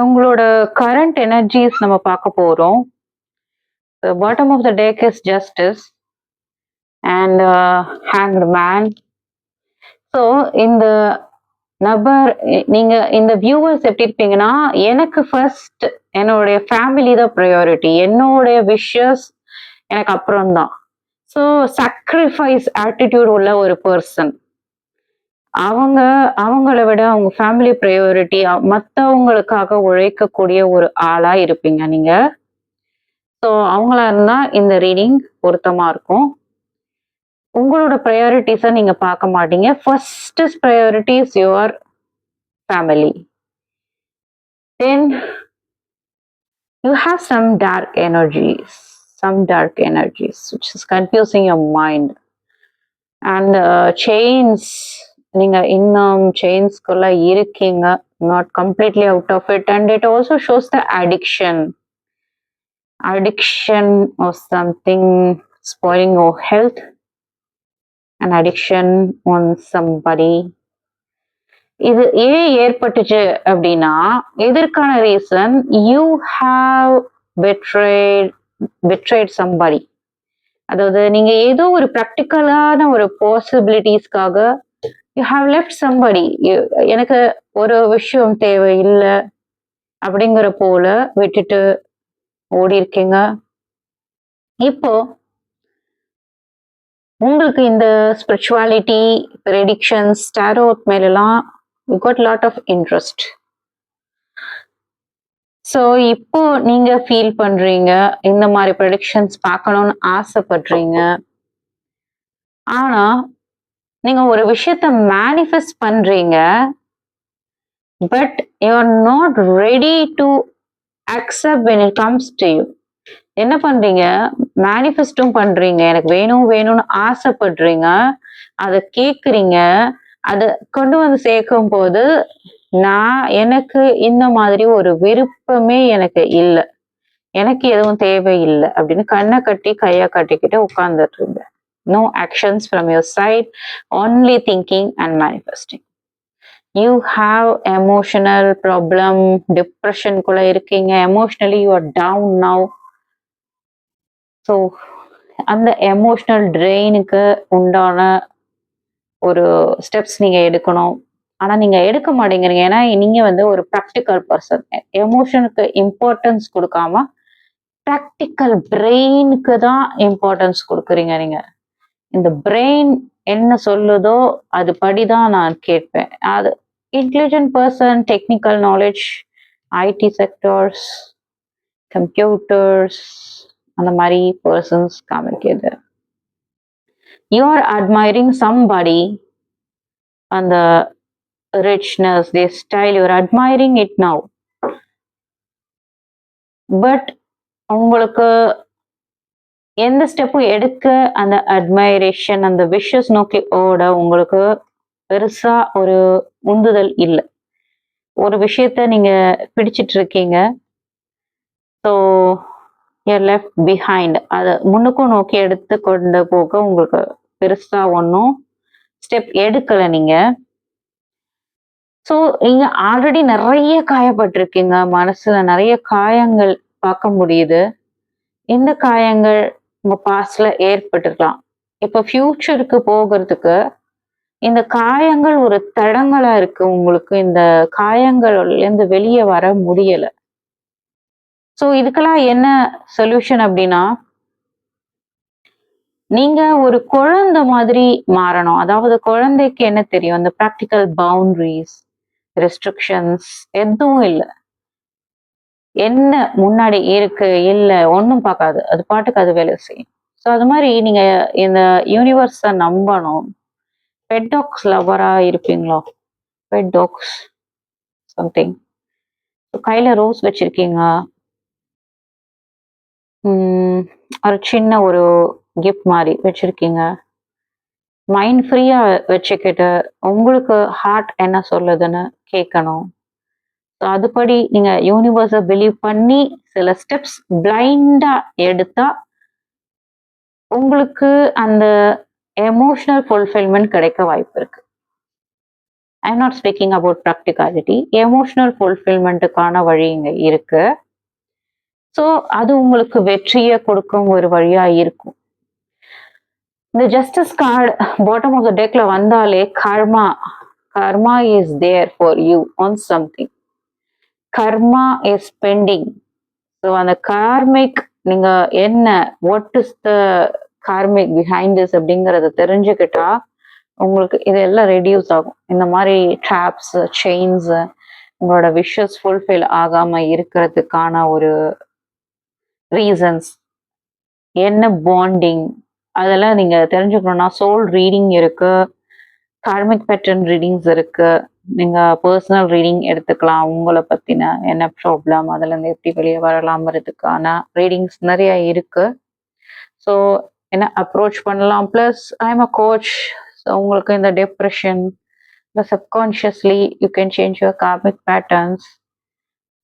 உங்களோட current energies நம்ம பார்க்க போறோம். The bottom of the deck is Justice and Hanged Man. So இந்த நபர் நீங்க இந்த வியூவர்ஸ் எப்படி இருப்பீங்கன்னா, எனக்கு ஃபர்ஸ்ட் என்னுடைய ஃபேமிலி தான் ப்ரையாரிட்டி. என்னுடைய விஷஸ் எனக்கு அப்புறம் தான். ஸோ சாக்ரிஃபைஸ் ஆட்டிடியூட் உள்ள ஒரு பர்சன். அவங்கள விட அவங்க ஃபேமிலி ப்ரையாரிட்டி, மற்றவங்களுக்காக உழைக்கக்கூடிய ஒரு ஆளா இருப்பீங்க நீங்க. ஸோ அவங்களா இருந்தா இந்த ரீடிங் பொருத்தமா இருக்கும். உங்களோட ப்ரையாரிட்டிஸை நீங்க பார்க்க மாட்டீங்க. First priority is your family. Then you have some dark energies which is confusing your mind. And chains, நீங்க இன்னும் செயின்ஸ்குள்ள இருக்கீங்க, not completely out of it. And it also shows the addiction of something spoiling your health, an addiction on somebody. இது ஏன் ஏற்பட்டுச்சு அப்படின்னா, இதற்கான reason you have betrayed somebody. அதாவது நீங்க ஏதோ ஒரு ப்ராக்டிக்கலான ஒரு பாசிபிலிட்டிஸ்க்காக யூ ஹாவ் லெஃப்ட் சம்படி. எனக்கு ஒரு விஷயம் தேவையில்லை அப்படிங்கிற போல விட்டுட்டு ஓடி இருக்கீங்க. இப்போ உங்களுக்கு இந்த ஸ்பிரிச்சுவாலிட்டி, ப்ரெடிக்ஷன்ஸ், டாரோட் மேலாம் you got lot of interest. So இப்போ நீங்க ஃபீல் பண்றீங்க, இந்த மாதிரி ப்ரெடிக்ஷன்ஸ் பார்க்கணும்னு ஆசைப்படுறீங்க. ஆனா நீங்க ஒரு விஷயத்த மேனிஃபெஸ்ட் பண்றீங்க, but you are not ready to accept when it comes to you. என்ன பண்றீங்க, மேனிஃபெஸ்டும் பண்றீங்க, எனக்கு வேணும்னு ஆசைப்படுறீங்க, அதை கேட்குறீங்க, அதை கொண்டு வந்து சேர்க்கும் போது எனக்கு இந்த மாதிரி ஒரு விருப்பமே எனக்கு இல்லை, எனக்கு எதுவும் தேவையில்லை அப்படின்னு கண்ணை கட்டி கையை கட்டிக்கிட்டு உட்கார்ந்துட்டுருங்க. No actions from your side, only thinking and manifesting. You have emotional problem, depression குள்ள இருக்கீங்க, emotionally you are down now. So அந்த எமோஷனல் ட்ரெயினுக்கு உண்டான ஒரு ஸ்டெப்ஸ் நீங்க எடுக்கணும். ஆனா நீங்க எடுக்க மாட்டேங்கிறீங்க. ஏன்னா நீங்க ஒரு ப்ராக்டிக்கல் பர்சன். எமோஷனுக்கு இம்பார்ட்டன்ஸ் கொடுக்காம ப்ராக்டிக்கல் பிரெயினுக்கு தான் இம்பார்ட்டன்ஸ் கொடுக்குறீங்க நீங்க. இந்த பிரெயின் என்ன சொல்லுதோ அது படிதான் நான் கேட்பேன். அது intelligent person, technical knowledge, ID sectors, computers, அந்த மாதிரி பர்சன்ஸ் காமிக்கிறது. யூ ஆர் அட்மைரிங் சம்படி, அந்த richness, the style, you are admiring it now. But உங்களுக்கு எந்த ஸ்டெப்பும் எடுக்க அந்த அட்மைரேஷன், அந்த விஷஸ் நோக்கி ஓட உங்களுக்கு பெருசா ஒரு உந்துதல் இல்லை. ஒரு விஷயத்த நீங்க பிடிச்சிட்டு இருக்கீங்க, ஸோ யூஆர் லெஃப்ட் பிஹைண்ட். அதை முன்னுக்கும் நோக்கி எடுத்து கொண்டு போக உங்களுக்கு பெருசா ஒன்றும் ஸ்டெப் எடுக்கலை நீங்க. ஸோ நீங்க ஆல்ரெடி நிறைய காயப்பட்டிருக்கீங்க, மனசுல நிறைய காயங்கள் பார்க்க முடியுது. இந்த காயங்கள் உங்க பாஸ்ட்ல ஏற்பட்டிருக்கலாம். இப்போ ஃபியூச்சருக்கு போகிறதுக்கு இந்த காயங்கள் ஒரு தடங்களா இருக்கு. உங்களுக்கு இந்த காயங்கள்ல இருந்து வெளியே வர முடியல. ஸோ இதுக்கெல்லாம் என்ன சொல்யூஷன் அப்படின்னா, நீங்க ஒரு குழந்தை மாதிரி மாறணும். அதாவது குழந்தைக்கு என்ன தெரியும், அந்த ப்ராக்டிக்கல் பவுண்டரிஸ், ரெஸ்ட்ரிக்ஷன்ஸ் எதுவும் இல்லை. என்ன முன்னாடி இருக்கு இல்லை ஒன்றும் பார்க்காது, அது பாட்டுக்கு அது வேலை செய்யும். ஸோ அது மாதிரி நீங்க இந்த யூனிவர்ஸை நம்பணும். பெட் டாக்ஸ் லவரா இருப்பீங்களோ? Pet dogs something. கையில ரோஸ் வச்சிருக்கீங்க, ஒரு சின்ன ஒரு கிஃப்ட் மாதிரி வச்சிருக்கீங்க. மைண்ட் ஃப்ரீயா வச்சுக்கிட்டு உங்களுக்கு ஹார்ட் என்ன சொல்லுதுன்னு கேட்கணும். ஸோ அதுபடி நீங்க யூனிவர்ஸை பிலீவ் பண்ணி சில ஸ்டெப்ஸ் பிளைண்டா எடுத்தா உங்களுக்கு அந்த எமோஷனல் ஃபுல்ஃபில்மெண்ட் கிடைக்க வாய்ப்பு இருக்கு. I'm not speaking about practicality. Emotional ஃபுல்ஃபில்மெண்ட்டுக்கான வழி இங்க இருக்கு. ஸோ அது உங்களுக்கு வெற்றியை கொடுக்கும் ஒரு வழியா இருக்கும். இந்த justice card bottom of the டெக்ல வந்தாலே karma is there for you on something. Karma is pending. So அந்த கார்மிக் நீங்க என்ன what is the karmic behind this அப்படிங்கறத தெரிஞ்சுக்கிட்டா உங்களுக்கு இதெல்லாம் ரெடியூஸ் ஆகும். இந்த மாதிரி ட்ராப்ஸ், செயின்ஸ், உங்களோட விஷஸ் ஃபுல்ஃபில் ஆகாம இருக்கிறதுக்கான ஒரு ரீசன்ஸ் என்ன, பாண்டிங், அதெல்லாம் நீங்க தெரிஞ்சுக்கணும்னா சோல் ரீடிங் இருக்கு, கார்மிக் பேட்டர்ன் ரீடிங்ஸ் இருக்கு. நீங்க பர்சனல் ரீடிங் எடுத்துக்கலாம். உங்களை பத்தின என்ன ப்ராப்ளம், அதுல இருந்து எப்படி வெளியே வரலாம்ன்றதுக்கான ரீடிங்ஸ் நிறைய இருக்கு. ஸோ என்ன அப்ரோச் பண்ணலாம். Plus I am a coach. So உங்களுக்கு இந்த டிப்ரெஷன், இந்த subconsciously you can change your karmic patterns.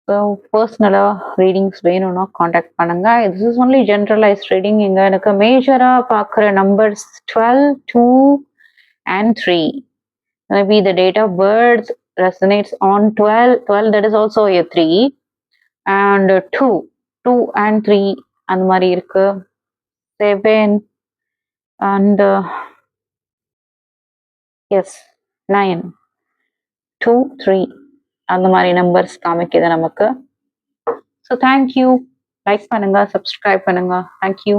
So பர்சனலாக ரீடிங்ஸ் வேணும்னா காண்டாக்ட் பண்ணுங்க. This is only generalise reading. இங்கே எனக்கு மேஜராக பார்க்குற numbers 12, 2 and 3. Maybe the date of birth resonates on 12. 12, that is also a 3. And 2 and 3 அந்த மாதிரி இருக்கு. 7 and yes 9, 2, 3 அந்த மாதிரி நம்பர்ஸ் காமிக்குது நமக்கு. So thank you. லைக் பண்ணுங்க, சப்ஸ்கிரைப் பண்ணுங்க. தேங்க்யூ.